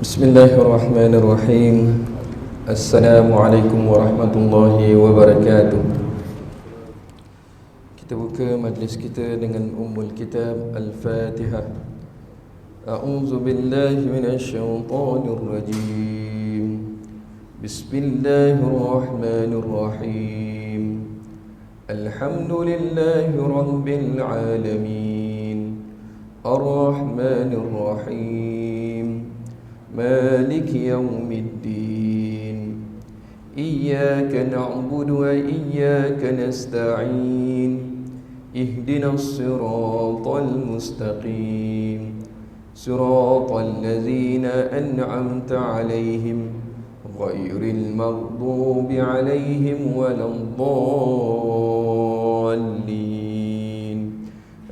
Bismillahirrahmanirrahim. Assalamualaikum warahmatullahi wabarakatuh. Kita buka majlis kita dengan Ummul Kitab Al-Fatihah. A'udzu billahi minasyaitonir rajim. Bismillahirrahmanirrahim. Alhamdulillahi rabbil alamin. Ar-Rahmanir Rahim. مالك يوم الدين إياك نعبد وإياك نستعين اهدنا الصراط المستقيم صراط الذين أنعمت عليهم غير المغضوب عليهم ولا الضالين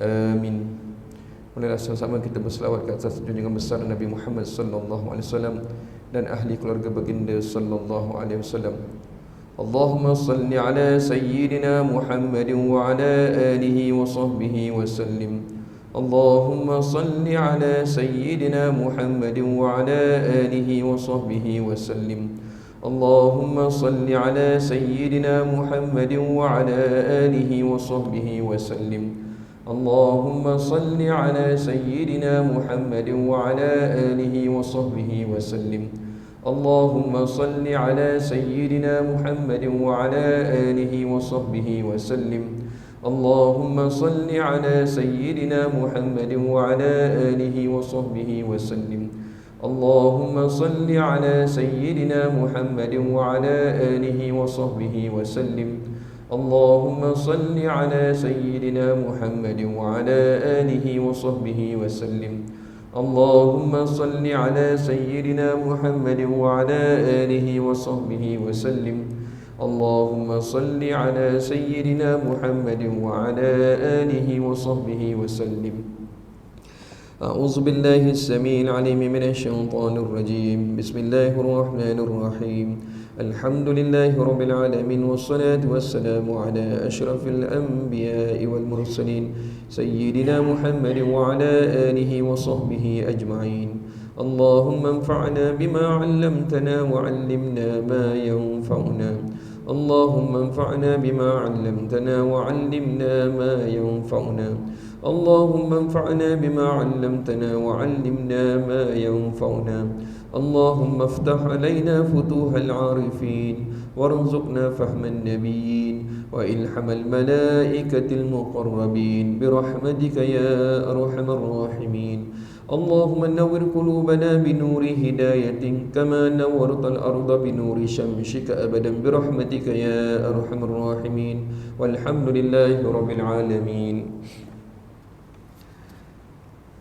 آمين. Marilah sama-sama kita berselawat ke atas junjungan besar Nabi Muhammad sallallahu alaihi wasallam dan ahli keluarga baginda sallallahu alaihi wasallam. Allahumma salli ala sayyidina Muhammadin wa ala alihi wa sahbihi wa sallim. Allahumma salli ala sayyidina Muhammadin wa ala alihi wa sahbihi wa sallim. Allahumma salli ala sayyidina Muhammadin wa ala alihi wa sahbihi wa sallim. اللهم صل على سيدنا محمد وعلى آله وصحبه وسلم. اللهم صل على سيدنا محمد وعلى آله وصحبه وسلم. اللهم صل على سيدنا محمد وعلى آله وصحبه وسلم. اللهم صل على سيدنا محمد وعلى آله وصحبه وسلم. اللهم صل على سيدنا محمد وعلى آله وصحبه وسلم. اللهم صل على سيدنا محمد وعلى آله وصحبه وسلم. اللهم صل على سيدنا محمد وعلى آله وصحبه وسلم. أعوذ بالله السميع العليم من الشيطان الرجيم. بسم الله الرحمن الرحيم. الحمد لله رب العالمين والصلاة والسلام على أشرف الأنبياء والمرسلين سيدنا محمد وعلى آله وصحبه أجمعين. اللهم انفعنا بما علمتنا وعلمنا ما ينفعنا. اللهم انفعنا بما علمتنا وعلمنا ما ينفعنا. اللهم انفعنا بما علمتنا وعلمنا ما ينفعنا. اللهم افتح علينا فتوح العارفين وارزقنا فهم النبيين وإلحم الملائكة المقربين برحمتك يا أرحم الراحمين. اللهم نور قلوبنا بنور هدايتك كما نورت الأرض بنور شمسك أبدا برحمتك يا أرحم الراحمين. والحمد لله رب العالمين.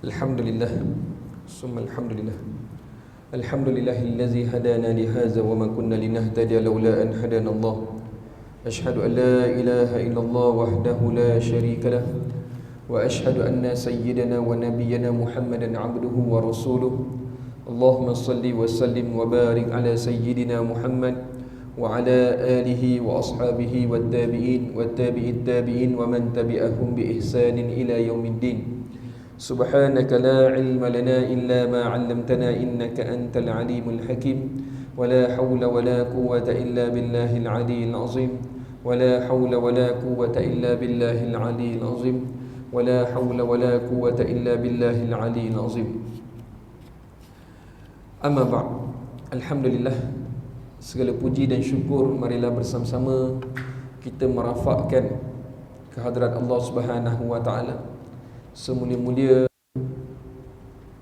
الحمد لله ثم الحمد لله. الحمد لله الذي هدانا لهذا وما كنا لنهتدي لولا أن هدانا الله. أشهد أن لا إله إلا الله وحده لا شريك له وأشهد أن سيدنا ونبينا محمدا عبده ورسوله. اللهم صل وسلم وبارك على سيدنا محمد وعلى آله وأصحابه والتابعين والتابعي التابعين ومن تبعهم بإحسان إلى يوم الدين. سبحانك لا علم لنا إلا ما علمتنا إنك أنت العليم الحكيم. ولا حول ولا قوة إلا بالله العلي العظيم. ولا حول ولا قوة إلا بالله العلي العظيم. ولا حول ولا قوة إلا بالله العلي العظيم. أما بعد. Alhamdulillah, segala puji dan syukur marilah bersama-sama kita merafakkan kehadrat Allah Subhanahu wa taala. Semulia-mulia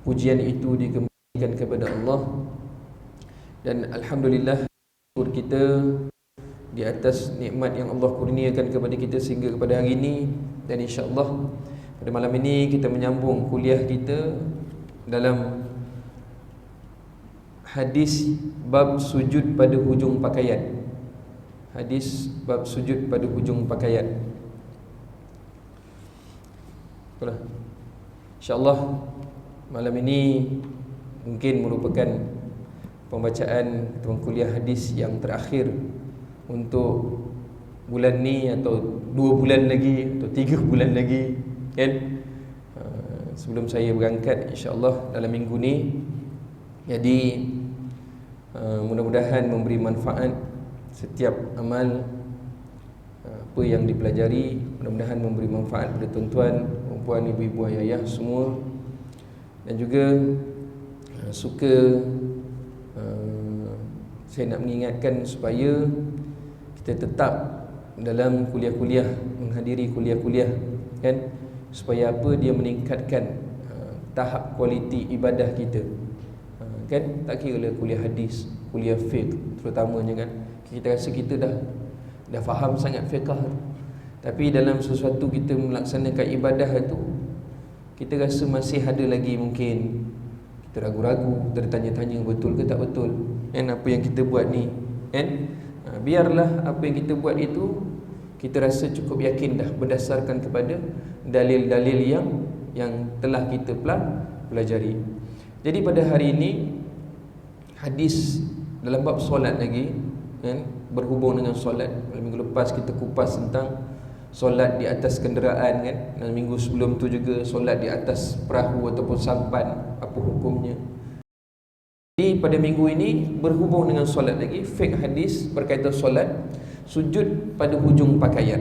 pujian itu dikembalikan kepada Allah. Dan alhamdulillah syukur kita di atas nikmat yang Allah kurniakan kepada kita sehingga kepada hari ini. Dan insya-Allah pada malam ini kita menyambung kuliah kita dalam hadis bab sujud pada hujung pakaian. Hadis bab sujud pada hujung pakaian. InsyaAllah malam ini mungkin merupakan pembacaan atau kuliah hadis yang terakhir untuk bulan ni, atau 2 bulan lagi, atau 3 bulan lagi, kan? Sebelum saya berangkat insyaAllah dalam minggu ni Jadi mudah-mudahan memberi manfaat setiap amal apa yang dipelajari, mudah-mudahan memberi manfaat kepada tuan-tuan, puan-puan, ibu-ibu, ayah semua. Dan juga suka saya nak mengingatkan supaya kita tetap dalam kuliah-kuliah, menghadiri kuliah-kuliah, kan, supaya apa, dia meningkatkan tahap kualiti ibadah kita, kan. Tak kira lah kuliah hadis, kuliah fiqh terutamanya, kan. Kita rasa kita dah faham sangat fiqh, tapi dalam sesuatu kita melaksanakan ibadah itu, kita rasa masih ada lagi mungkin kita ragu-ragu, kita tanya-tanya betul ke tak betul, kan, apa yang kita buat ni, kan. Biarlah apa yang kita buat itu kita rasa cukup yakin dah berdasarkan kepada dalil-dalil yang telah kita pelajari. Jadi pada hari ini hadis dalam bab solat lagi, kan, berhubung dengan solat. Minggu lepas kita kupas tentang solat di atas kenderaan, kan, dan minggu sebelum tu juga solat di atas perahu ataupun sampan, apa hukumnya. Jadi pada minggu ini berhubung dengan solat lagi, fiqh hadis berkaitan solat, sujud pada hujung pakaian.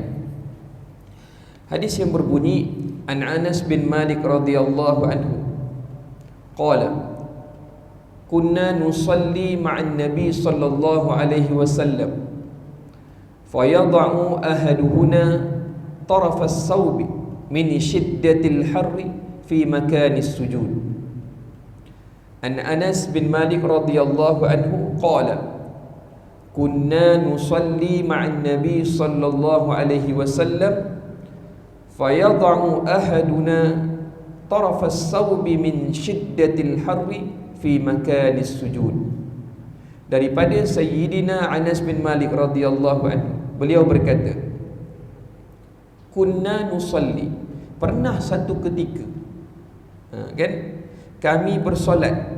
Hadis yang berbunyi, An Anas bin Malik radhiyallahu anhu qala kunna nusalli ma'an nabi sallallahu alaihi wasallam fayad'u ahaduhuna taraf as-sawbi min shiddatil harri fi makan as-sujud. An Anas bin Malik radhiyallahu anhu qala kunna nusalli ma'an nabi sallallahu alaihi wasallam fayad'u ahaduna taraf as-sawbi min shiddatil harri fi makan as-sujud. Daripada Sayyidina Anas bin Malik radhiyallahu anhu, beliau berkata, kunna nusalli, pernah satu ketika, kan, kami bersolat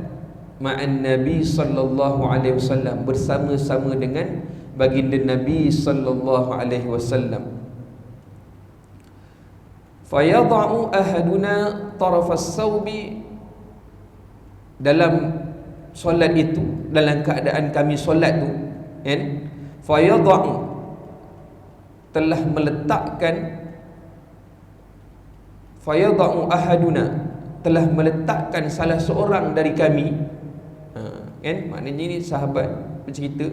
ma'an Nabi sallallahu alaihi wasallam, bersama-sama dengan baginda Nabi sallallahu alaihi wasallam. Fayad'u ahaduna tarafas sawbi, dalam solat itu, dalam keadaan kami solat tu, kan, fayad'u, telah meletakkan, fayad'u ahaduna, telah meletakkan salah seorang dari kami, kan, maknanya ni sahabat bercerita,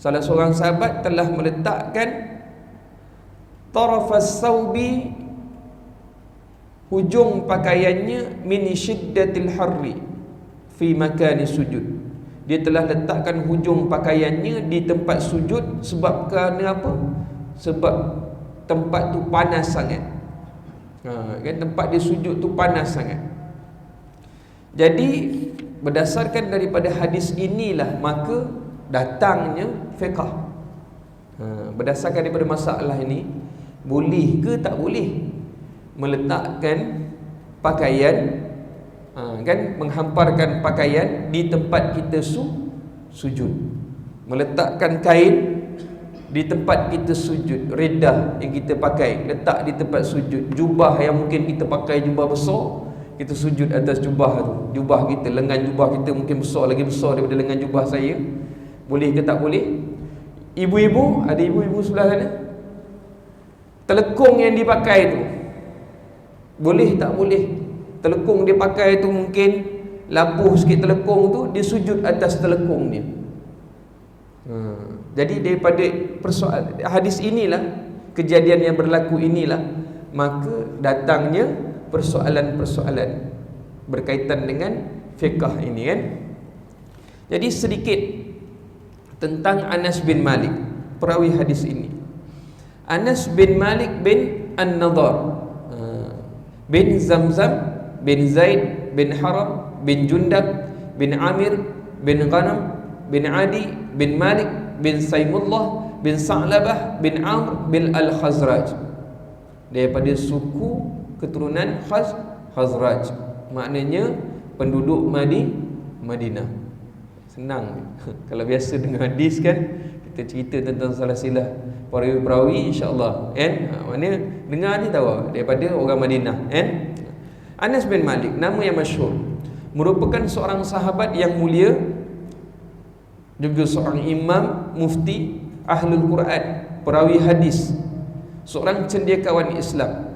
salah seorang sahabat telah meletakkan tarafas sawbi, hujung pakaiannya, min shiddatil harri fi makani sujud, dia telah letakkan hujung pakaiannya di tempat sujud. Sebab kerana apa? Sebab tempat tu panas sangat, kan, tempat dia sujud tu panas sangat. Jadi berdasarkan daripada hadis inilah maka datangnya fiqh. Berdasarkan daripada masalah ini, boleh ke tak boleh meletakkan pakaian, kan, menghamparkan pakaian di tempat kita sujud, meletakkan kain di tempat kita sujud, redah yang kita pakai letak di tempat sujud, jubah yang mungkin kita pakai jubah besar, kita sujud atas jubah tu, jubah kita, lengan jubah kita mungkin besar, lagi besar daripada lengan jubah saya. Boleh ke tak boleh? Ibu-ibu, ada ibu-ibu sebelah sana, telekung yang dipakai tu boleh tak boleh? Telekung dia pakai tu mungkin labuh sikit telekung tu, dia sujud atas telekung dia. Jadi daripada persoalan hadis inilah, kejadian yang berlaku inilah, maka datangnya persoalan-persoalan berkaitan dengan fiqh ini, kan. Jadi sedikit tentang Anas bin Malik, perawi hadis ini. Anas bin Malik bin An-Nadar bin Zamzam bin Zaid bin Haram bin Jundab bin Amir bin Ghanam bin Adi bin Malik bin Saimullah bin Sa'labah bin Amr bin Al-Khazraj, daripada suku keturunan Khazraj, maknanya penduduk Madinah. Senang kalau biasa dengar hadis, kan, kita cerita tentang salah-silah perawi-perawi, insya-Allah, kan, mana dengar ni tahu daripada orang Madinah, kan. Anas bin Malik, nama yang masyhur, merupakan seorang sahabat yang mulia, juga seorang imam, mufti, ahlul Quran, perawi hadis, seorang cendekiawan Islam.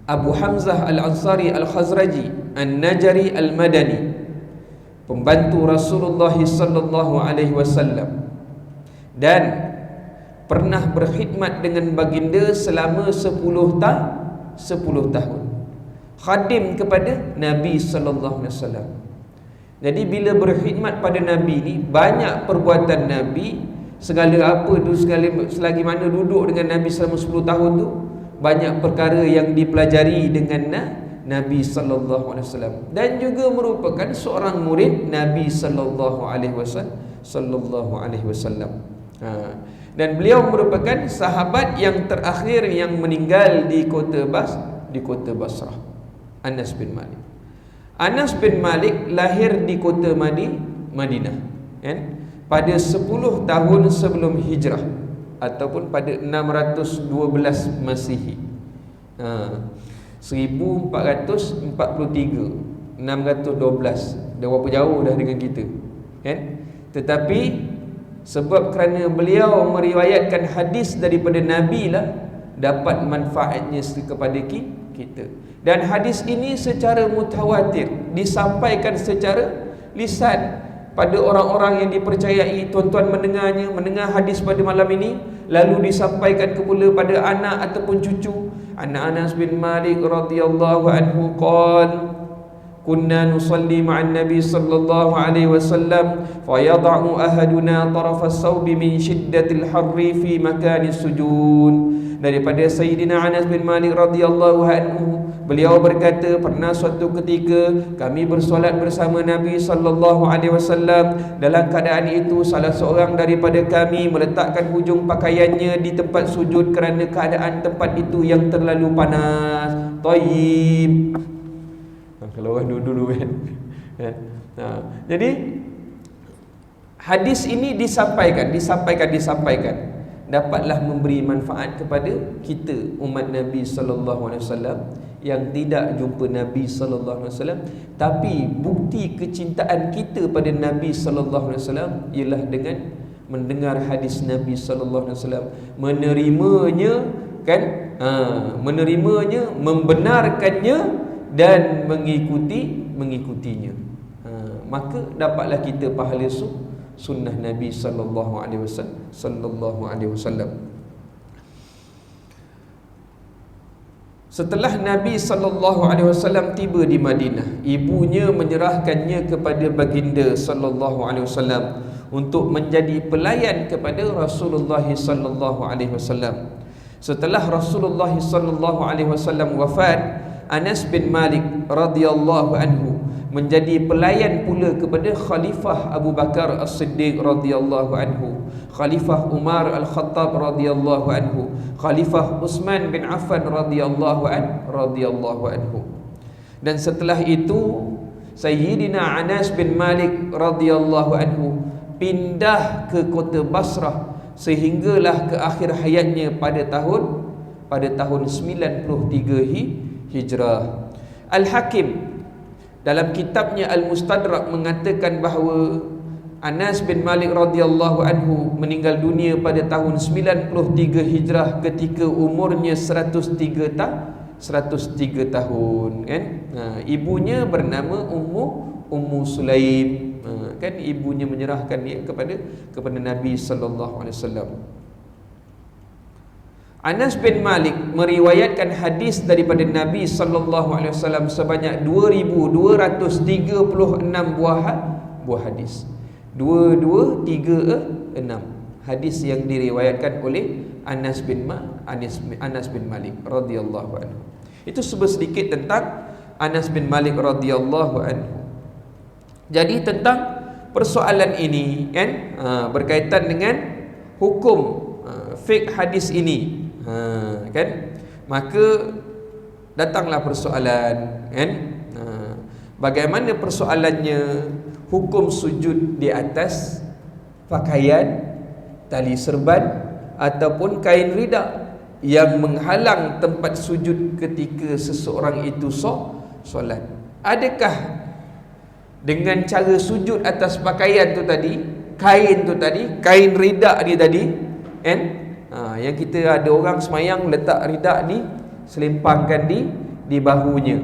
Abu Hamzah Al-Ansari Al-Khazraji An-Najari Al-Madani, pembantu Rasulullah sallallahu alaihi wasallam, dan pernah berkhidmat dengan baginda selama 10 tahun, khadim kepada Nabi sallallahu alaihi wasallam. Jadi bila berkhidmat pada Nabi ni, banyak perbuatan Nabi, segala apa tu, selagi mana duduk dengan Nabi selama 10 tahun tu, banyak perkara yang dipelajari dengan Nabi sallallahu alaihi wasallam, dan juga merupakan seorang murid Nabi sallallahu alaihi wasallam. Dan beliau merupakan sahabat yang terakhir yang meninggal di kota Basrah, Anas bin Malik. Anas bin Malik lahir di kota Madinah, kan? Pada 10 tahun sebelum hijrah, ataupun pada 612 Masihi. 1443, 612. Dah berapa jauh dah dengan kita, kan? Tetapi sebab kerana beliau meriwayatkan hadis daripada Nabi lah, dapat manfaatnya kepada kita. Dan hadis ini secara mutawatir disampaikan secara lisan pada orang-orang yang dipercayai. Tuan-tuan mendengar hadis pada malam ini, lalu disampaikan pula pada anak ataupun cucu. Anas bin Malik radhiyallahu anhu qala kunna nusalli ma'an nabi sallallahu alaihi wasallam fayad'u ahaduna tarafa as-sawbi min shiddatil harri fi makani sujud. Daripada Sayyidina Anas bin Malik radhiyallahu anhu, beliau berkata, pernah suatu ketika kami bersolat bersama Nabi sallallahu alaihi wasallam. Dalam keadaan itu, salah seorang daripada kami meletakkan hujung pakaiannya di tempat sujud kerana keadaan tempat itu yang terlalu panas. Tayyib. Kalau orang dulu kan. Jadi hadis ini disampaikan, dapatlah memberi manfaat kepada kita, umat Nabi sallallahu alaihi wasallam yang tidak jumpa Nabi sallallahu alaihi wasallam, tapi bukti kecintaan kita pada Nabi sallallahu alaihi wasallam ialah dengan mendengar hadis Nabi sallallahu alaihi wasallam, menerimanya, kan? Menerimanya, membenarkannya dan mengikutinya. Maka dapatlah kita pahala sunnah Nabi sallallahu alaihi wasallam. Setelah Nabi sallallahu alaihi wasallam tiba di Madinah, ibunya menyerahkannya kepada baginda sallallahu alaihi wasallam untuk menjadi pelayan kepada Rasulullah sallallahu alaihi wasallam. Setelah Rasulullah sallallahu alaihi wasallam wafat, Anas bin Malik radhiyallahu anhu menjadi pelayan pula kepada Khalifah Abu Bakar As-Siddiq radhiyallahu anhu, Khalifah Umar Al-Khattab radhiyallahu anhu, Khalifah Utsman bin Affan radhiyallahu anhu. Dan setelah itu Sayyidina Anas bin Malik radhiyallahu anhu pindah ke kota Basrah sehinggalah ke akhir hayatnya pada tahun 93 Hijrah. Al-Hakim dalam kitabnya Al-Mustadrak mengatakan bahawa Anas bin Malik radhiyallahu anhu meninggal dunia pada tahun 93 Hijrah ketika umurnya 103 tahun, kan? Ibunya bernama Ummu Sulaim, kan? Ibunya menyerahkan dia kepada Nabi sallallahu alaihi wasallam. Anas bin Malik meriwayatkan hadis daripada Nabi sallallahu alaihi wasallam sebanyak 2236 buah hadis. 2236 hadis yang diriwayatkan oleh Anas bin Malik radhiyallahu anhu. Itu sedikit tentang Anas bin Malik radhiyallahu anhu. Jadi tentang persoalan ini, kan, berkaitan dengan hukum fiqh hadis ini, kan, maka datanglah persoalan, kan, bagaimana persoalannya hukum sujud di atas pakaian, tali serban ataupun kain ridak yang menghalang tempat sujud ketika seseorang itu solat. adakah dengan cara sujud atas pakaian tu tadi, kain tu tadi, kain ridak dia tadi, kan? Yang kita ada orang semayang letak ridak ni, selempangkan di bahunya.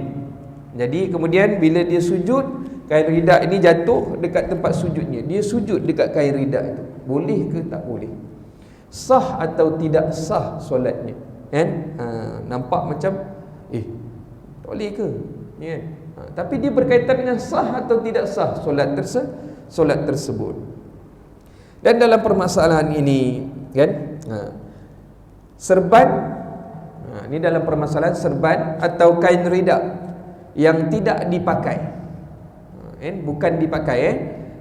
Jadi kemudian bila dia sujud, kain ridak ini jatuh dekat tempat sujudnya. Dia sujud dekat kain ridak itu. Boleh ke tak boleh? Sah atau tidak sah solatnya? Kan? Nampak macam tak boleh ke? Ya. Tapi dia berkaitan dengan sah atau tidak sah solat tersebut. Dan dalam permasalahan ini, kan? Serban, ini dalam permasalahan serban atau kain ridak yang tidak dipakai, bukan dipakai,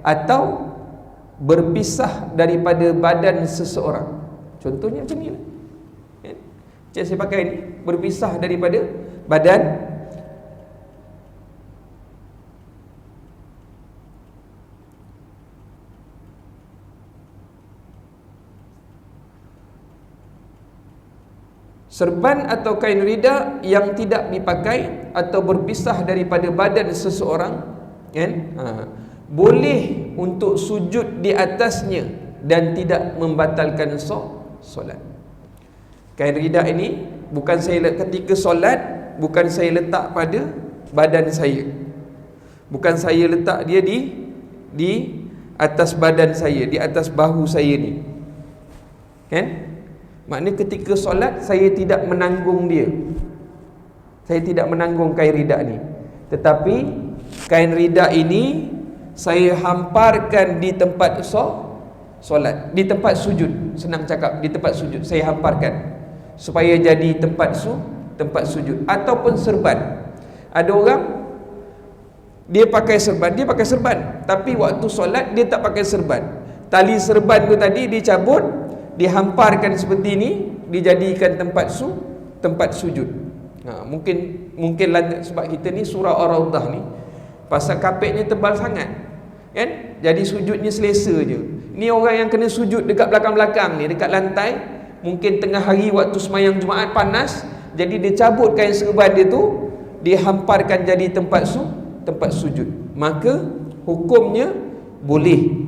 atau berpisah daripada badan seseorang. Contohnya macam ni lah, macam saya pakai ni, berpisah daripada badan. Serban atau kain ridak yang tidak dipakai atau berpisah daripada badan seseorang, kan? Boleh untuk sujud di atasnya dan tidak membatalkan solat. Kain ridak ini bukan saya ketika solat, bukan saya letak pada badan saya, bukan saya letak dia di atas badan saya, di atas bahu saya ni, kan? Maknanya ketika solat saya tidak menanggung dia, saya tidak menanggung kain ridak ni. Tetapi kain ridak ini saya hamparkan di tempat solat, di tempat sujud. Senang cakap, di tempat sujud saya hamparkan supaya jadi tempat sujud. Ataupun serban. Ada orang dia pakai serban, tapi waktu solat dia tak pakai serban. Tali serban tu tadi dicabut, dihamparkan seperti ini, dijadikan tempat sujud. Mungkin sebab kita ni surah Ar-Raudah ni pasal kapetnya tebal sangat, kan? Jadi sujudnya selesa je. Ni orang yang kena sujud dekat belakang-belakang ni, dekat lantai, mungkin tengah hari waktu semayang Jumaat panas, jadi dia cabut kain serban dia tu, dihamparkan jadi tempat sujud. Maka hukumnya boleh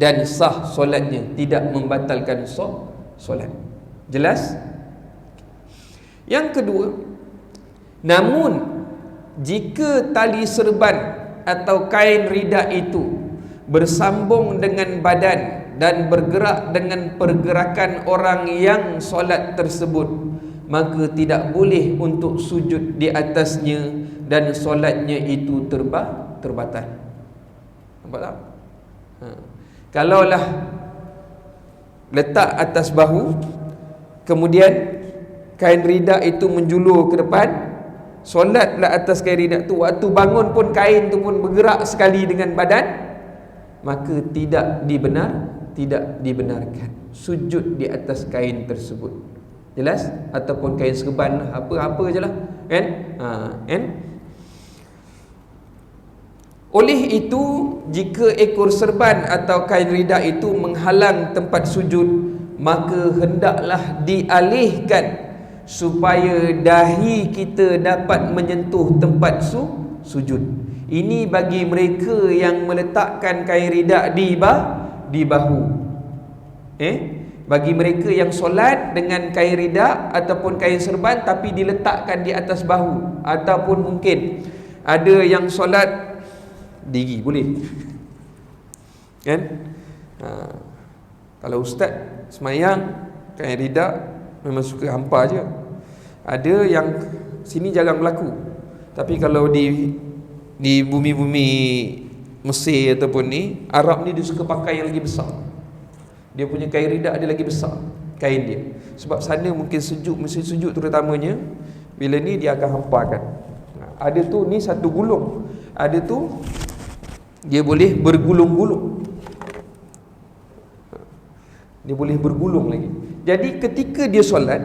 dan sah solatnya, tidak membatalkan solat. Jelas? Yang kedua, namun jika tali serban atau kain ridak itu bersambung dengan badan dan bergerak dengan pergerakan orang yang solat tersebut, maka tidak boleh untuk sujud di atasnya dan solatnya itu terbatal. Nampak tak? Kalaulah letak atas bahu, kemudian kain ridak itu menjulur ke depan, solatlah atas kain ridak tu, waktu bangun pun kain tu pun bergerak sekali dengan badan, maka tidak dibenarkan sujud di atas kain tersebut. Jelas? Ataupun kain serban, apa-apa je lah, kan? Kan? Oleh itu, jika ekor serban atau kain ridak itu menghalang tempat sujud, maka hendaklah dialihkan supaya dahi kita dapat menyentuh tempat sujud. Ini bagi mereka yang meletakkan kain ridak di bahu. Bagi mereka yang solat dengan kain ridak ataupun kain serban tapi diletakkan di atas bahu, ataupun mungkin ada yang solat diri, boleh, kan? Kalau ustaz semayang kain ridak memang suka hampar je. Ada yang sini jarang berlaku, tapi kalau di bumi-bumi Mesir ataupun ni Arab ni, dia suka pakai yang lagi besar. Dia punya kain ridak dia lagi besar kain dia, sebab sana mungkin sejuk, mesin sejuk terutamanya, bila ni dia akan hamparkan. Ada tu ni satu gulung, ada tu dia boleh bergulung-gulung, dia boleh bergulung lagi. Jadi ketika dia solat,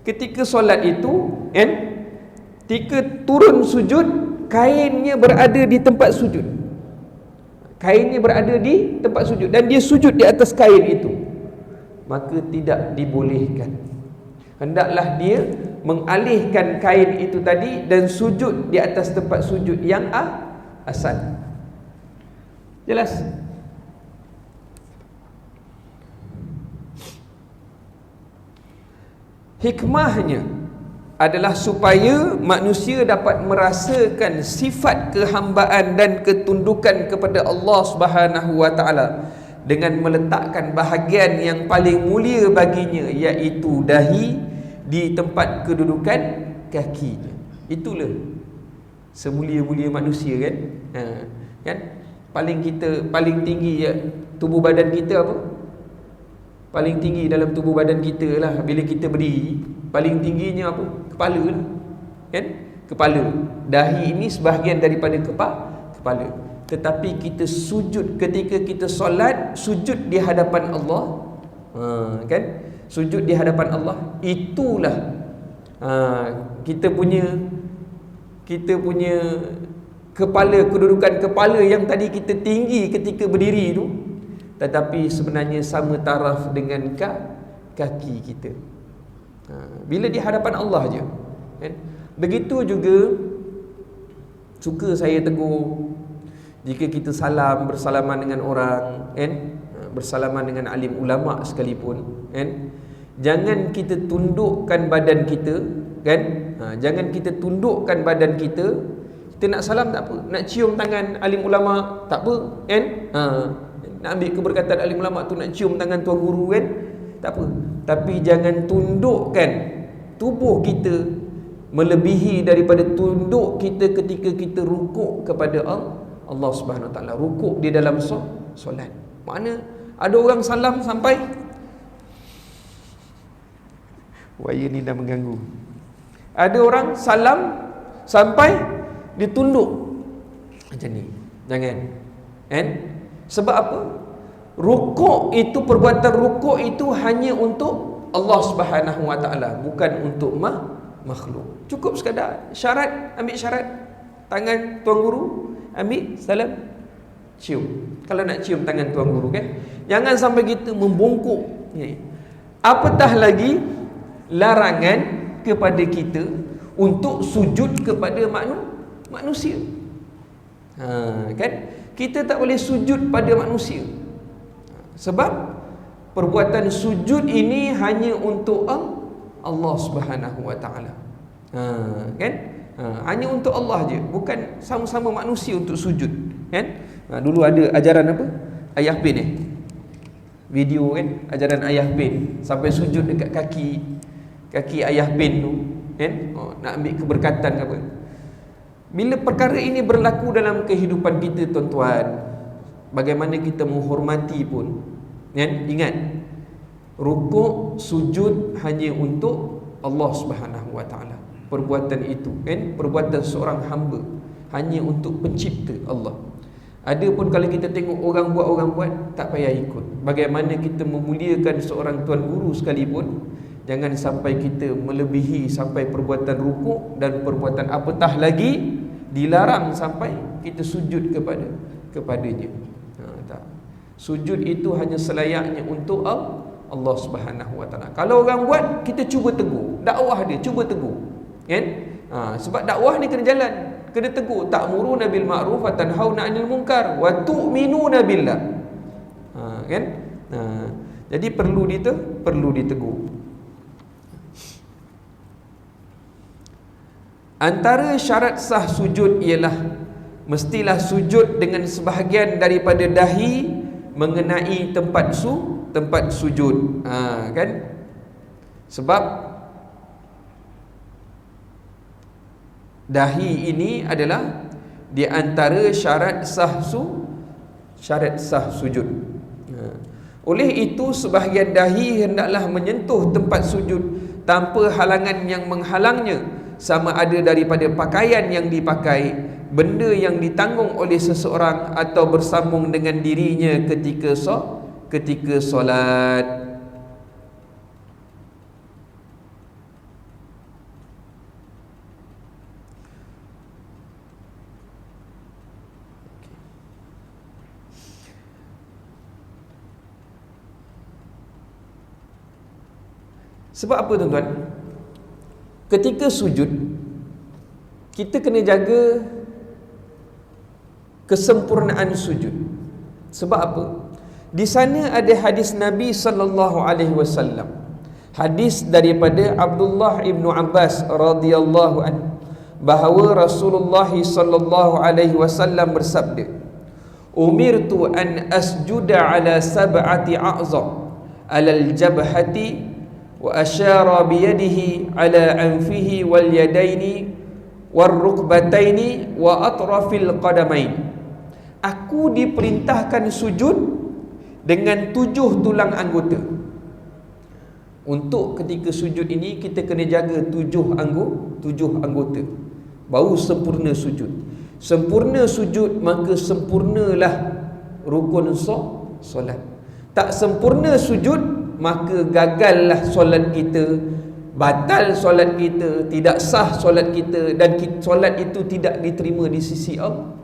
ketika solat itu, kan, ketika turun sujud, kainnya berada di tempat sujud, kainnya berada di tempat sujud, dan dia sujud di atas kain itu, maka tidak dibolehkan. Hendaklah dia mengalihkan kain itu tadi dan sujud di atas tempat sujud yang asal. Jelas? Hikmahnya adalah supaya manusia dapat merasakan sifat kehambaan dan ketundukan kepada Allah Subhanahu wa taala dengan meletakkan bahagian yang paling mulia baginya, iaitu dahi, di tempat kedudukan kakinya. Itulah semulia-mulia manusia, kan? Kan? Paling tinggi tubuh badan kita apa? Paling tinggi dalam tubuh badan kita lah bila kita berdiri, paling tingginya apa? Kepala lah, kan? Kepala. Dahi ini sebahagian daripada kepala. Tetapi kita sujud ketika kita solat, sujud di hadapan Allah, kan? Sujud di hadapan Allah, itulah kita punya kepala, kedudukan kepala yang tadi kita tinggi ketika berdiri tu, tetapi sebenarnya sama taraf dengan kaki kita bila di hadapan Allah je, kan? Begitu juga suka saya tegur jika kita bersalaman dengan orang, kan? Bersalaman dengan alim ulama sekalipun, kan? Jangan kita tundukkan badan kita, kan? Jangan kita tundukkan badan kita. Kita nak salam tak apa, nak cium tangan alim ulama tak apa, kan? Nak ambil keberkatan alim ulama tu, nak cium tangan tuan guru, kan? Tak apa. Tapi jangan tundukkan tubuh kita melebihi daripada tunduk kita ketika kita rukuk kepada Allah Subhanahu Wa Taala. Rukuk di dalam solat. Mana ada orang salam sampai waya ni dah mengganggu. Ada orang salam sampai ditunduk macam ni. Jangan. Kan? Sebab apa? Rukuk itu, perbuatan rukuk itu hanya untuk Allah Subhanahu Wa Taala, bukan untuk makhluk. Cukup sekadar syarat, ambil syarat tangan tuan guru, ambil salam, cium. Kalau nak cium tangan tuan guru, kan? Jangan sampai kita membungkuk. Apatah lagi larangan kepada kita untuk sujud kepada manusia. Kan? Kita tak boleh sujud pada manusia. Sebab perbuatan sujud ini hanya untuk Allah Subhanahu Wa Taala. Kan? Hanya untuk Allah je, bukan sama-sama manusia untuk sujud, kan? Dulu ada ajaran apa? Ayah bin video, kan? Ajaran ayah bin sampai sujud dekat kaki ayah bin tu, kan? Nak ambil keberkatan ke apa. Bila perkara ini berlaku dalam kehidupan kita, tuan-tuan, bagaimana kita menghormati pun, kan? Ingat, rukuk sujud hanya untuk Allah Subhanahu Wa Taala. Perbuatan itu, kan? Perbuatan seorang hamba hanya untuk pencipta Allah. Adapun kalau kita tengok orang buat, tak payah ikut. Bagaimana kita memuliakan seorang tuan guru sekalipun, jangan sampai kita melebihi sampai perbuatan rukuk, dan perbuatan apatah lagi dilarang sampai kita sujud kepadanya. Tak. Sujud itu hanya selayaknya untuk Allah Subhanahu Wa Taala. Kalau orang buat, kita cuba tegur, dakwah dia, cuba tegur, kan? Sebab dakwah ni kena jalan, kena tegur. Ta'muruna bil ma'ruf wa tanhauna 'anil munkar wa tu'minuna billah. Kan? Jadi perlu ditegur. Antara syarat sah sujud ialah mestilah sujud dengan sebahagian daripada dahi mengenai tempat sujud. Kan? Sebab dahi ini adalah di antara syarat sah sujud. Oleh itu sebahagian dahi hendaklah menyentuh tempat sujud tanpa halangan yang menghalangnya, sama ada daripada pakaian yang dipakai, benda yang ditanggung oleh seseorang, atau bersambung dengan dirinya ketika solat. Sebab apa, tuan-tuan? ketika sujud kita kena jaga kesempurnaan sujud. Sebab apa? Di sana ada hadis Nabi sallallahu alaihi wasallam. Hadis daripada Abdullah ibnu Abbas radhiyallahu anhu, bahawa Rasulullah sallallahu alaihi wasallam bersabda, "Umirtu an asjuda ala sab'ati a'zam, ala al-jabhati wa asyara bi yadihi ala anfihi wal yadaini war rukbataini wa atrafil qadamain." Aku diperintahkan sujud dengan 7 tulang anggota. Untuk ketika sujud ini kita kena jaga 7 anggota. Baru sempurna sujud. Sempurna sujud maka sempurnalah rukun solat. Tak sempurna sujud maka gagallah solat kita, batal solat kita, tidak sah solat kita, dan solat itu tidak diterima di sisi Allah.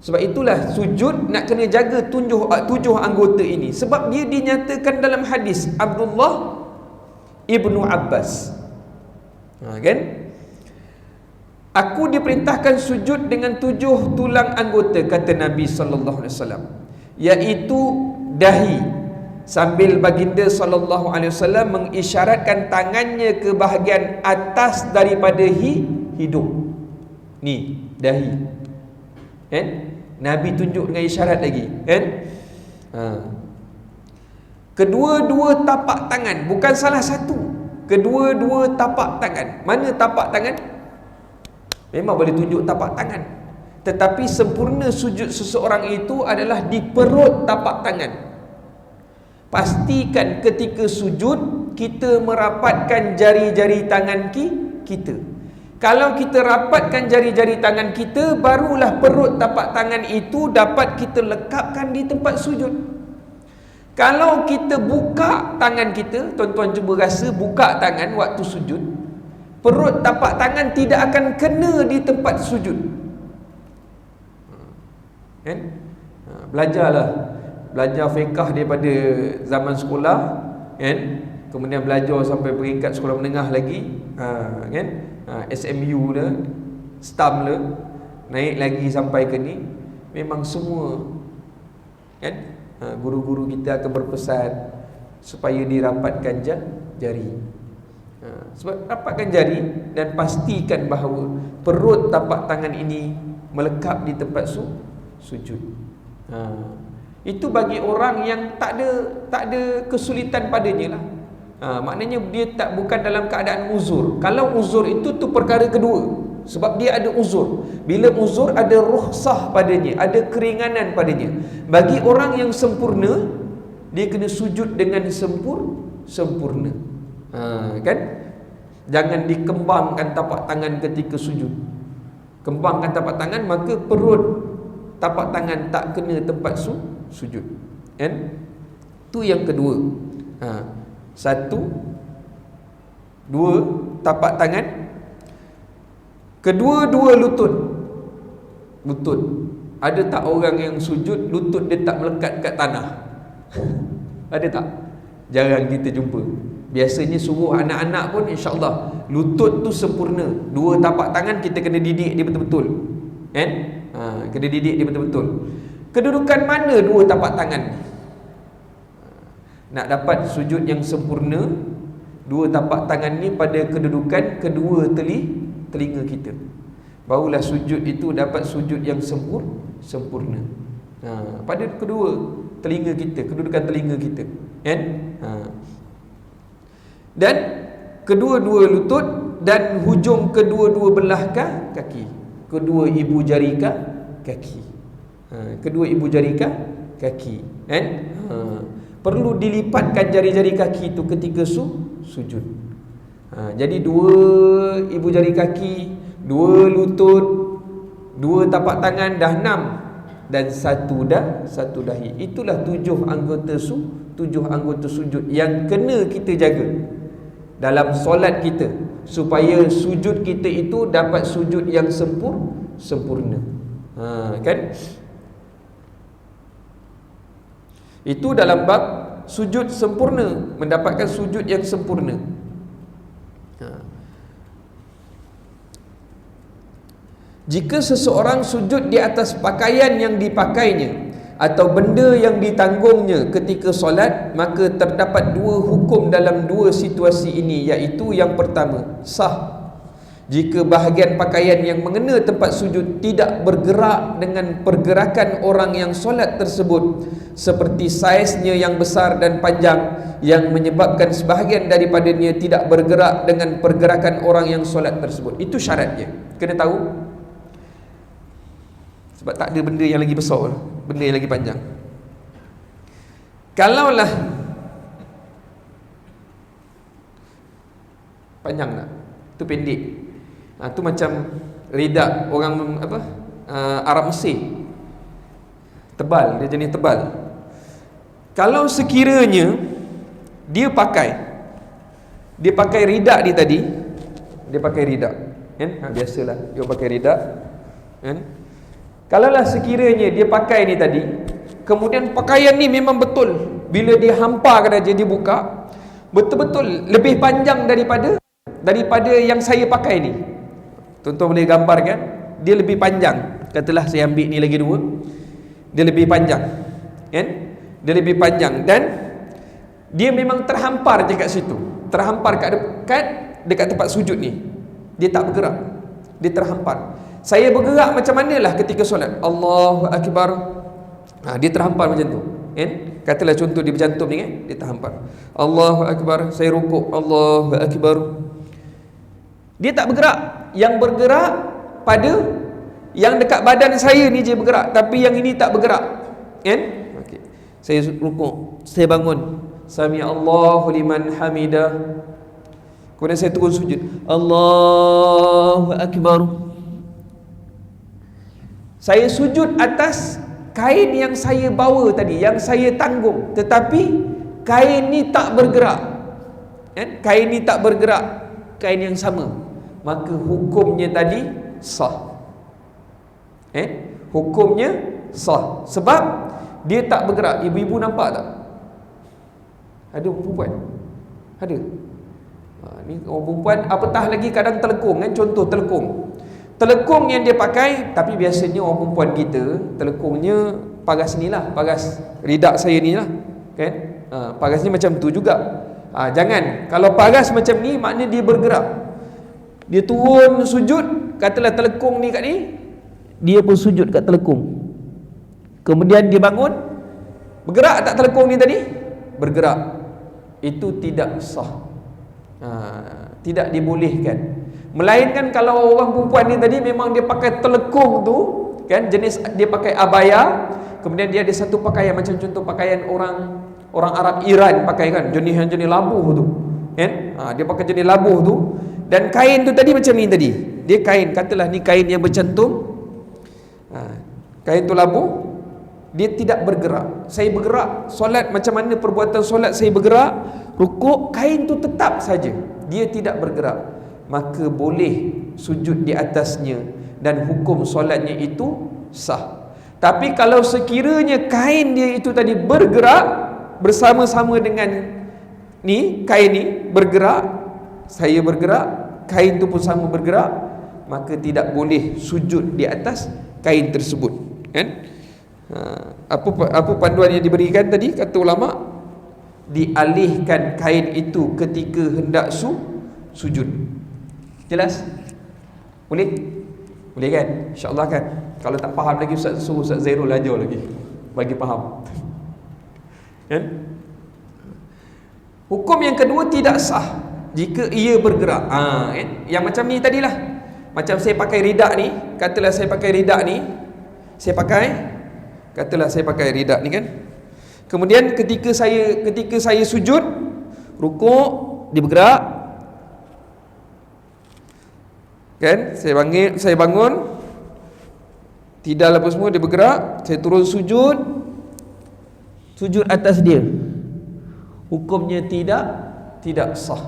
Sebab itulah sujud nak kena jaga 7 anggota ini. Sebab dia dinyatakan dalam hadis Abdullah ibnu Abbas, kan? Aku diperintahkan sujud dengan 7 tulang anggota, kata Nabi sallallahu alaihi wasallam, iaitu dahi, sambil baginda sallallahu alaihi wasallam mengisyaratkan tangannya ke bahagian atas daripada hidung. Ni dahi, kan? Nabi tunjuk dengan isyarat lagi, kan? Kedua-dua tapak tangan, bukan salah satu, kedua-dua tapak tangan. Mana tapak tangan? Memang boleh tunjuk tapak tangan, tetapi sempurna sujud seseorang itu adalah di perut tapak tangan. Pastikan ketika sujud kita merapatkan jari-jari tangan kita. Kalau kita rapatkan jari-jari tangan kita, barulah perut tapak tangan itu dapat kita lekapkan di tempat sujud. Kalau kita buka tangan kita, tuan-tuan cuba rasa buka tangan waktu sujud, perut tapak tangan tidak akan kena di tempat sujud, kan? Belajar fiqh daripada zaman sekolah, kan? Kemudian belajar sampai peringkat sekolah menengah lagi, kan? SMU lah, STAM lah, naik lagi sampai ke ni, memang semua, kan? Guru-guru kita akan berpesan supaya dirapatkan jari. Sebab rapatkan jari dan pastikan bahawa perut tapak tangan ini melekap di tempat sujud. Itu bagi orang yang tak ada kesulitan padanya lah. Maknanya dia bukan dalam keadaan uzur. Kalau uzur itu tu perkara kedua, sebab dia ada uzur. Bila uzur ada rukhsah padanya, ada keringanan padanya. Bagi orang yang sempurna, dia kena sujud dengan sempurna, kan? Jangan dikembangkan tapak tangan ketika sujud. Kembangkan tapak tangan, maka perut tapak tangan tak kena tempat sujud, kan? Tu yang kedua. 1, 2 tapak tangan, kedua-dua lutut. Ada tak orang yang sujud lutut dia tak melekat kat tanah? Ada tak? Jarang kita jumpa. Biasanya suruh anak-anak pun insya-Allah lutut tu sempurna. 2 tapak tangan kita kena didik dia betul-betul, kan? Kena didik dia betul-betul. Kedudukan mana 2 tapak tangan? Nak dapat sujud yang sempurna, 2 tapak tangan ni pada kedudukan kedua telinga kita, barulah sujud itu dapat sujud yang sempurna. Pada kedua telinga kita, kedudukan telinga kita, kan? Dan kedua-dua lutut dan hujung kedua-dua belah kaki, kedua ibu jari kaki, kedua ibu jari kaki, kan? Perlu dilipatkan jari-jari kaki itu ketika sujud. Jadi 2 ibu jari kaki, 2 lutut, 2 tapak tangan dah 6, dan 1 dahi. Itulah 7 anggota sujud yang kena kita jaga dalam solat kita, supaya sujud kita itu dapat sujud yang sempurna. Kan? Itu dalam bab sujud sempurna, mendapatkan sujud yang sempurna. Jika seseorang sujud di atas pakaian yang dipakainya atau benda yang ditanggungnya ketika solat, maka terdapat dua hukum dalam dua situasi ini, iaitu yang pertama, sah jika bahagian pakaian yang mengena tempat sujud tidak bergerak dengan pergerakan orang yang solat tersebut, seperti saiznya yang besar dan panjang yang menyebabkan sebahagian daripadanya tidak bergerak dengan pergerakan orang yang solat tersebut. Itu syaratnya, kena tahu. Sebab tak ada benda yang lagi besar, benda yang lagi panjang. Kalaulah panjang tak? Itu pendek. Itu macam rida orang Arab Mesir. Tebal, dia jenis tebal. Kalau sekiranya dia pakai rida ni tadi, dia pakai rida, kan? Biasalah dia pakai rida, kan? Kalaulah sekiranya dia pakai ni tadi, kemudian pakaian ni memang betul, bila dia hamparkan aja, dia buka, betul-betul lebih panjang daripada yang saya pakai ni. Tuan-tuan boleh gambarkan, dia lebih panjang. Katalah saya ambil ni lagi dua, dia lebih panjang, kan? Dia lebih panjang dan dia memang terhampar je kat situ, terhampar dekat tempat sujud ni. Dia tak bergerak, dia terhampar. Saya bergerak macam manalah ketika solat, Allahu Akbar, dia terhampar macam tu, kan? Katalah contoh dia bercantum ni, kan? Dia terhampar, Allahu Akbar, saya rukuk, Allahu Akbar. Dia tak bergerak. Yang bergerak pada yang dekat badan saya ni je bergerak, tapi yang ini tak bergerak, kan? Okay. Saya rukuk, saya bangun, Sami Allahu liman hamidah, kemudian saya turun sujud, Allahu Akbar. Saya sujud atas kain yang saya bawa tadi, yang saya tanggung, tetapi kain ni tak bergerak, kan? Kain ni tak bergerak, kain yang sama, maka hukumnya tadi sah. Hukumnya sah sebab dia tak bergerak. Ibu-ibu nampak tak? Ada perempuan? Ada. Ni orang perempuan, apatah lagi kadang telekung, kan? Contoh telekung yang dia pakai, tapi biasanya orang perempuan kita telekungnya paras ni lah, paras ridak saya ni lah, kan? Parasnya macam tu juga. Jangan, kalau paras macam ni maknanya dia bergerak. Dia turun sujud, katalah telekung ni kat ni, dia pun sujud kat telekung. Kemudian dia bangun, bergerak tak telekung ni tadi? Bergerak. Itu tidak sah, tidak dibolehkan. Melainkan kalau orang perempuan ni tadi memang dia pakai telekung tu, kan, jenis dia pakai abaya, kemudian dia ada satu pakaian macam contoh pakaian orang Arab Iran pakai, kan, jenis labuh tu, kan? Dia pakai jenis labuh tu, dan kain tu tadi macam ni tadi. Dia kain, katalah ni kain yang bercantum, kain tu labuh, dia tidak bergerak. Saya bergerak, solat macam mana perbuatan solat saya bergerak, rukuk, kain tu tetap saja, dia tidak bergerak, maka boleh sujud di atasnya dan hukum solatnya itu sah. Tapi kalau sekiranya kain dia itu tadi bergerak bersama-sama dengan ni, kain ni bergerak, saya bergerak, kain tu pun sama bergerak, maka tidak boleh sujud di atas kain tersebut, kan? Apa panduan yang diberikan tadi? Kata ulama, dialihkan kain itu ketika hendak sujud. Jelas? Boleh? Boleh, kan? InsyaAllah, kan? Kalau tak faham lagi, Ustaz suruh Ustaz Zairul ajar lagi bagi faham, kan? Hukum yang kedua, tidak sah jika ia bergerak. Kan? Yang macam ni tadilah, macam saya pakai ridak ni, katalah saya pakai ridak ni, katalah saya pakai ridak ni, kan? Kemudian ketika saya sujud, rukuk, dia bergerak, kan? Saya bangun, tidak apa semua, dia bergerak, saya turun sujud atas dia, hukumnya tidak sah,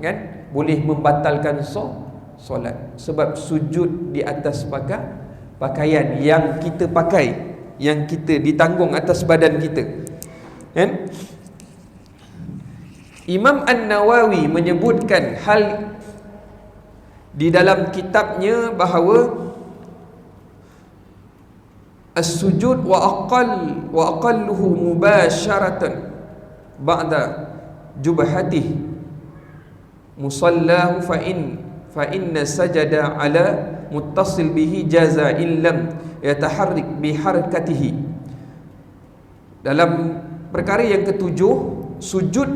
kan? Boleh membatalkan solat sebab sujud di atas pakaian yang kita pakai, yang kita ditanggung atas badan kita, kan? Imam An-Nawawi menyebutkan hal di dalam kitabnya bahawa as-sujud wa aqalluhu mubasharatan ba'da jubhatih musallahu fa inna sajada ala muttasil bihi jaza illam yataharrik bi harakatihi. Dalam perkara yang ketujuh, sujud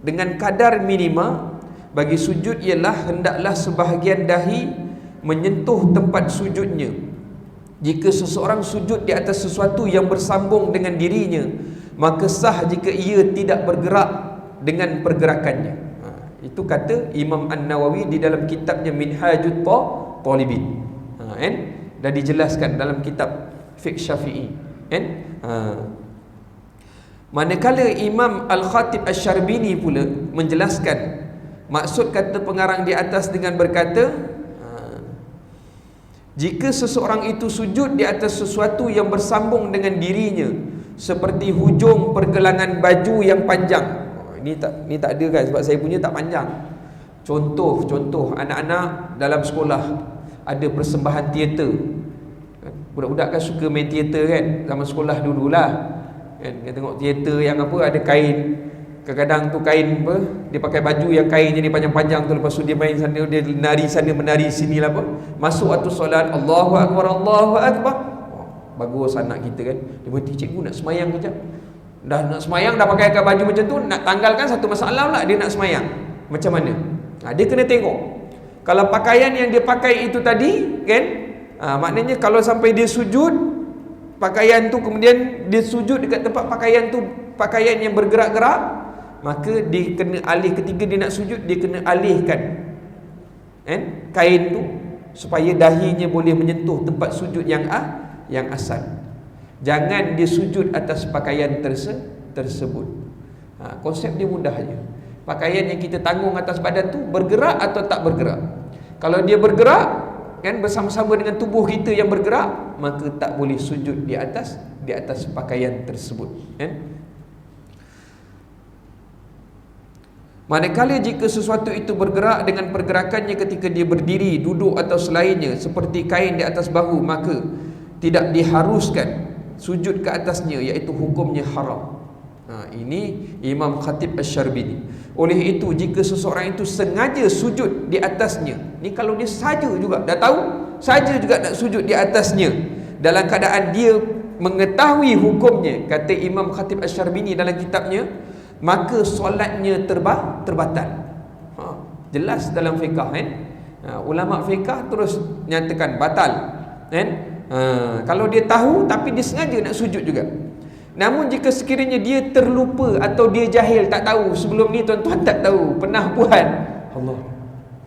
dengan kadar minima bagi sujud ialah hendaklah sebahagian dahi menyentuh tempat sujudnya. Jika seseorang sujud di atas sesuatu yang bersambung dengan dirinya, maka sah jika ia tidak bergerak dengan pergerakannya. Itu kata Imam An-Nawawi di dalam kitabnya Minhajut Talibin. Kan? Dah dijelaskan dalam kitab Fiqh Syafi'i. Kan? Manakala Imam Al-Khatib Asy-Syarbini pula menjelaskan maksud kata pengarang di atas dengan berkata, jika seseorang itu sujud di atas sesuatu yang bersambung dengan dirinya, seperti hujung pergelangan baju yang panjang. Ini tak ada kan, sebab saya punya tak panjang. Contoh anak-anak dalam sekolah ada persembahan teater. Budak-budak kan suka main teater kan, zaman sekolah dululah. Kan kita tengok teater yang apa, ada kain. Kadang-kadang tu kain apa, dia pakai baju yang kain jadi panjang-panjang tu, lepas tu dia main sana, dia menari sana menari sini lah apa. Masuk waktu solat, Allahu Akbar, Allahu Akbar. Bagus anak kita kan. Dia berhenti, cikgu nak semayang kejap. Dah nak semayang, dah pakai baju macam tu, nak tanggalkan satu masalah pula, dia nak semayang. Macam mana? Dia kena tengok. Kalau pakaian yang dia pakai itu tadi kan, maknanya kalau sampai dia sujud, pakaian tu kemudian dia sujud dekat tempat pakaian tu, pakaian yang bergerak-gerak, maka dia kena alih, ketika dia nak sujud, dia kena alihkan kain tu supaya dahinya boleh menyentuh tempat sujud yang asal. Jangan dia sujud atas pakaian tersebut. Konsep dia mudah aja. Pakaian yang kita tanggung atas badan tu bergerak atau tak bergerak. Kalau dia bergerak kan, bersama-sama dengan tubuh kita yang bergerak, maka tak boleh sujud di atas pakaian tersebut kan. Manakala jika sesuatu itu bergerak dengan pergerakannya ketika dia berdiri, duduk atau selainnya, seperti kain di atas bahu, maka tidak diharuskan sujud ke atasnya, iaitu hukumnya haram. Ini Imam Khatib Asy-Syarbini. Oleh itu, jika seseorang itu sengaja sujud di atasnya, ni kalau dia saja juga dah tahu, saja juga nak sujud di atasnya, dalam keadaan dia mengetahui hukumnya, kata Imam Khatib Asy-Syarbini dalam kitabnya, maka solatnya terbatal. Jelas dalam fiqah kan. Ulama fiqah terus nyatakan batal kan. Kalau dia tahu tapi dia sengaja nak sujud juga. Namun jika sekiranya dia terlupa atau dia jahil, tak tahu, sebelum ni tuan-tuan tak tahu, pernah buat, Allah,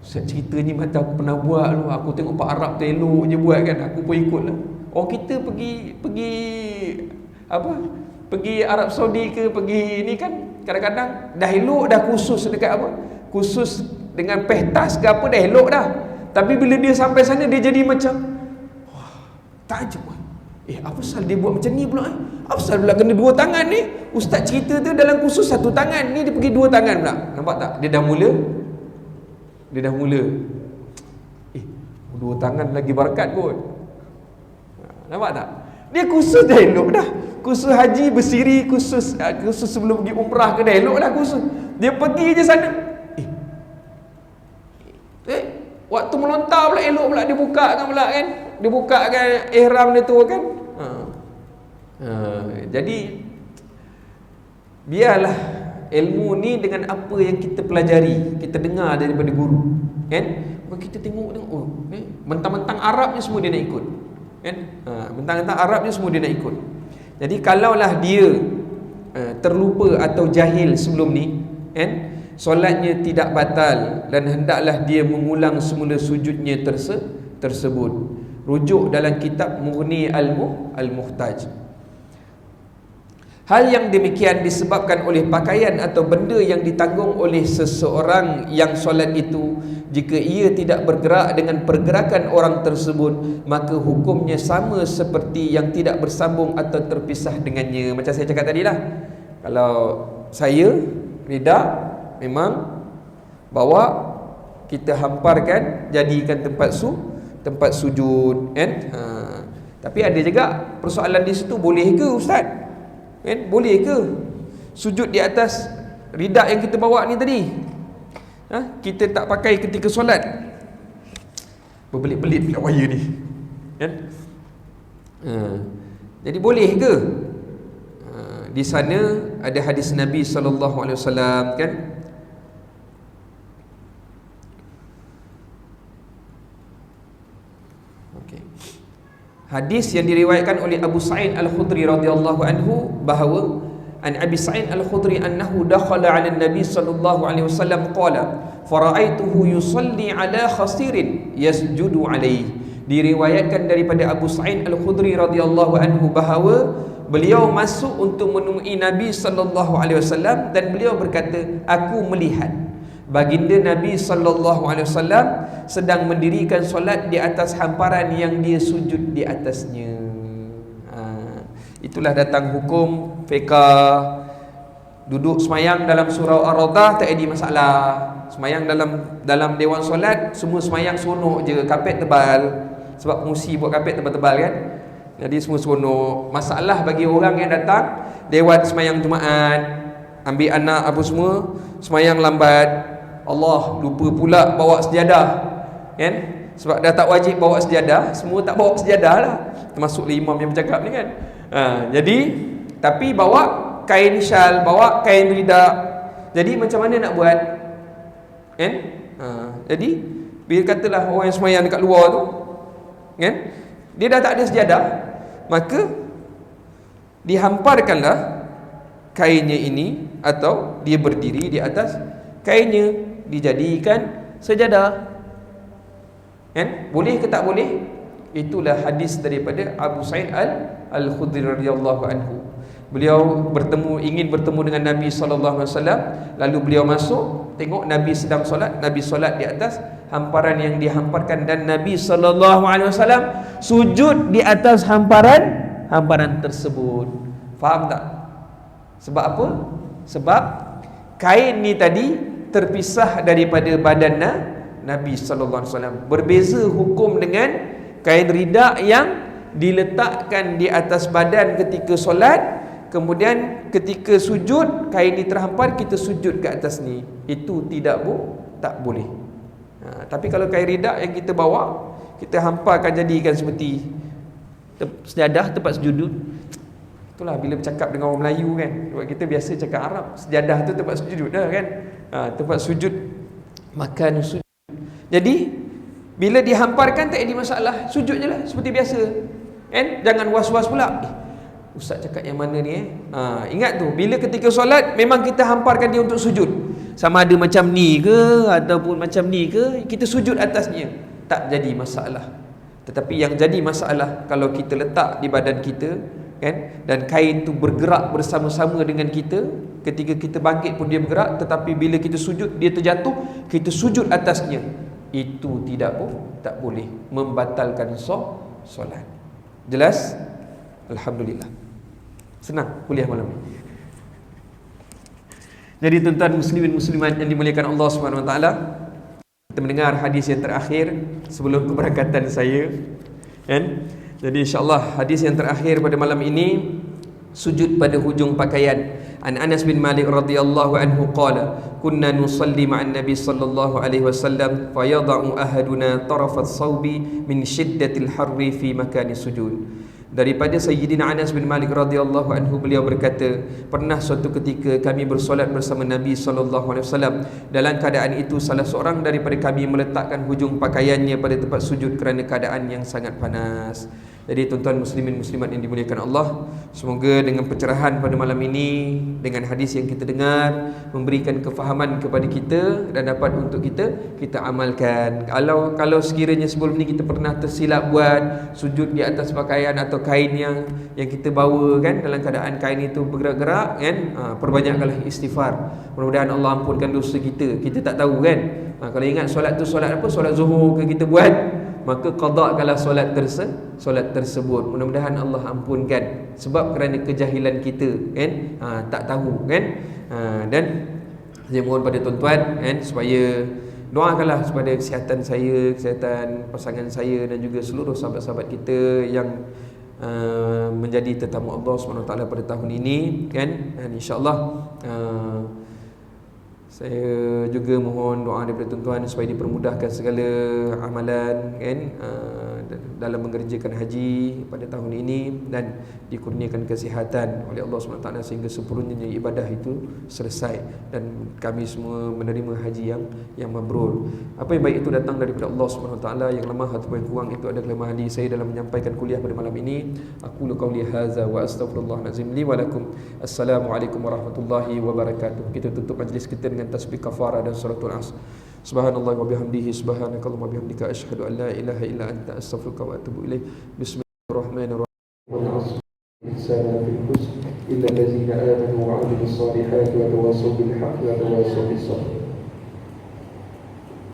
cerita ni mata aku pernah buat lu, aku tengok Pak Arab tu elok je buat kan, aku pun ikut lah. Kita pergi Arab Saudi ke, pergi ni kan, kadang-kadang dah elok dah khusus dekat apa, khusus dengan pehtas ke apa, dah elok dah. Tapi bila dia sampai sana, dia jadi macam takjub. Apa pasal dia buat macam ni pula Apa pasal pula kena dua tangan ni? Ustaz cerita tu dalam khusus satu tangan, ni dia pergi dua tangan pula. Nampak tak? Dia dah mula dua tangan lagi barakat kot. Nampak tak? Dia khusus dah elok dah. Khusus haji bersiri, khusus sebelum pergi umrah ke dah elok dah khusus. Dia pergi je sana. Waktu melontar pula elok pula dia buka kan pula kan. Dia buka kan ihram dia tu kan. Jadi biarlah ilmu ni dengan apa yang kita pelajari, kita dengar daripada guru kan. Kita tengok mentang-mentang Arab ni semua dia nak ikut kan. Mentang-mentang Arab ni semua dia nak ikut. Jadi kalaulah dia terlupa atau jahil sebelum ni kan, solatnya tidak batal dan hendaklah dia mengulang semula sujudnya tersebut. Rujuk dalam kitab Mughni Al-Muhtaj. Hal yang demikian disebabkan oleh pakaian atau benda yang ditanggung oleh seseorang yang solat itu. Jika ia tidak bergerak dengan pergerakan orang tersebut, maka hukumnya sama seperti yang tidak bersambung atau terpisah dengannya. Macam saya cakap tadi lah, kalau saya rida memang bawa kita hamparkan, jadikan tempat sujud, kan? Tapi ada juga persoalan di situ, boleh ke ustaz? Kan? Boleh ke sujud di atas ridak yang kita bawa ni tadi? Kita tak pakai ketika solat. Berbelit-belit pula wire ni, kan? Jadi boleh ke? Di sana ada hadis Nabi SAW, kan? Okey. Hadis yang diriwayatkan oleh Abu Sa'id Al-Khudri radhiyallahu anhu, bahawa an Abi Sa'id Al-Khudri annahu dakhala 'ala Nabi sallallahu alaihi wasallam qala fara'aituhu yusalli 'ala khasirin yasjudu 'alaihi. Diriwayatkan daripada Abu Sa'id Al-Khudri radhiyallahu anhu bahawa beliau masuk untuk menemui Nabi sallallahu alaihi wasallam dan beliau berkata, aku melihat baginda Nabi sallallahu alaihi wasallam sedang mendirikan solat di atas hamparan yang dia sujud di atasnya. Itulah datang hukum fiqh. Duduk semayang dalam surau Ar-Rawdah tak ada masalah. Semayang dalam dewan solat, semua semayang seronok je, kapet tebal. Sebab pengusi buat kapet tebal-tebal, kan? Jadi semua seronok. Masalah bagi orang yang datang dewan semayang Jumaat, ambil anak apa semua, semayang lambat, Allah lupa pula bawa sejadah, kan? Sebab dah tak wajib bawa sejadah, semua tak bawa sejadah lah, termasuk imam yang bercakap ni, kan? Jadi tapi bawa kain syal, bawa kain ridak. Jadi macam mana nak buat, kan? Jadi bila katalah orang yang semayang dekat luar tu, kan, dia dah tak ada sejadah, maka dihamparkanlah kainnya ini, atau dia berdiri di atas kainnya, dijadikan sejadah, kan? Boleh ke tak boleh? Itulah hadis daripada Abu Sa'id Al-Khudri radhiyallahu anhu. Beliau ingin bertemu dengan Nabi sallallahu alaihi wasallam, lalu beliau masuk, tengok Nabi sedang solat, Nabi solat di atas hamparan yang dihamparkan, dan Nabi sallallahu alaihi wasallam sujud di atas hamparan tersebut. Faham tak? Sebab apa? Sebab kain ni tadi terpisah daripada badan Nabi sallallahu alaihi wasallam. Berbeza hukum dengan kain ridak yang diletakkan di atas badan ketika solat, kemudian ketika sujud kain ni terhampar, kita sujud ke atas ni, itu tak boleh. Tapi kalau kain ridak yang kita bawa, kita hamparkan, jadikan seperti sejadah tempat sujud. Itulah bila bercakap dengan orang Melayu, kan, sebab kita biasa cakap Arab, sejadah tu tempat sujud dah, kan? Tempat sujud, makan sujud. Jadi bila dihamparkan tak ada masalah, sujud je lah seperti biasa, kan? Jangan was-was pula, ustaz cakap yang mana ni, ingat tu, bila ketika solat memang kita hamparkan dia untuk sujud, sama ada macam ni ke ataupun macam ni ke, kita sujud atasnya, tak jadi masalah. Tetapi yang jadi masalah kalau kita letak di badan kita, kan, dan kain tu bergerak bersama-sama dengan kita, ketika kita bangkit pun dia bergerak, tetapi bila kita sujud dia terjatuh, kita sujud atasnya, itu tak boleh, membatalkan solat. Jelas? Alhamdulillah. Senang kuliah malam ni. Jadi tuan-tuan muslimin muslimat yang dimuliakan Allah Subhanahu Wa Taala, kita mendengar hadis yang terakhir sebelum keberangkatan saya, kan? Jadi insya-Allah hadis yang terakhir pada malam ini, sujud pada hujung pakaian. An Anas bin Malik radhiyallahu anhu qala kunna nusalli ma'an nabi sallallahu alaihi wasallam fa yada'u ahaduna tarafat sawbi min shiddatil harri fi makani sujud. Daripada Sayyidina Anas bin Malik radhiyallahu anhu, beliau berkata, pernah suatu ketika kami bersolat bersama Nabi sallallahu alaihi wasallam, dalam keadaan itu salah seorang daripada kami meletakkan hujung pakaiannya pada tempat sujud kerana keadaan yang sangat panas. Jadi tuan-tuan muslimin muslimat yang dimuliakan Allah, semoga dengan pencerahan pada malam ini, dengan hadis yang kita dengar, memberikan kefahaman kepada kita dan dapat untuk kita amalkan. Kalau sekiranya sebelum ni kita pernah tersilap buat sujud di atas pakaian atau kain yang kita bawa, kan, dalam keadaan kain itu bergerak-gerak, kan, perbanyakkanlah istighfar. Mudah-mudahan Allah ampunkan dosa kita. Kita tak tahu, kan, kalau ingat solat tu solat apa, solat zuhur ke kita buat, maka qadakkanlah solat tersebut. Mudah-mudahan Allah ampunkan, sebab kerana kejahilan kita, kan, tak tahu, kan. Dan saya mohon pada tuan-tuan, kan, supaya doakanlah kepada kesihatan saya, kesihatan pasangan saya dan juga seluruh sahabat-sahabat kita yang menjadi tetamu Allah SWT pada tahun ini kan. Dan insya-Allah saya juga mohon doa daripada tuan-tuan supaya dipermudahkan segala amalan kan, dalam mengerjakan haji pada tahun ini dan dikurniakan kesihatan oleh Allah SWT sehingga sempurnanya ibadah itu selesai dan kami semua menerima haji yang mabrur. Apa yang baik itu datang daripada Allah SWT, yang lemah ataupun yang kurang itu adalah kelemahan diri saya dalam menyampaikan kuliah pada malam ini. Aku qauli hadza wa astaghfirullahalazim li wa lakum. Assalamualaikum warahmatullahi wabarakatuh. Kita tutup majlis kita dengan tasbih kafarah dan suratul Asr. Subhanallah wa bihamdihi, subhanakallahumma wa bihamdika, asyhadu an la ilaha illa anta, astaghfiruka wa atubu ilaik. Bismillahirrahmanirrahim. Wal 'asr insana fil khusr illa allazina amanu wa 'amilus solihati wa tawassaw bil haqqi wa tawassaw bis sabr.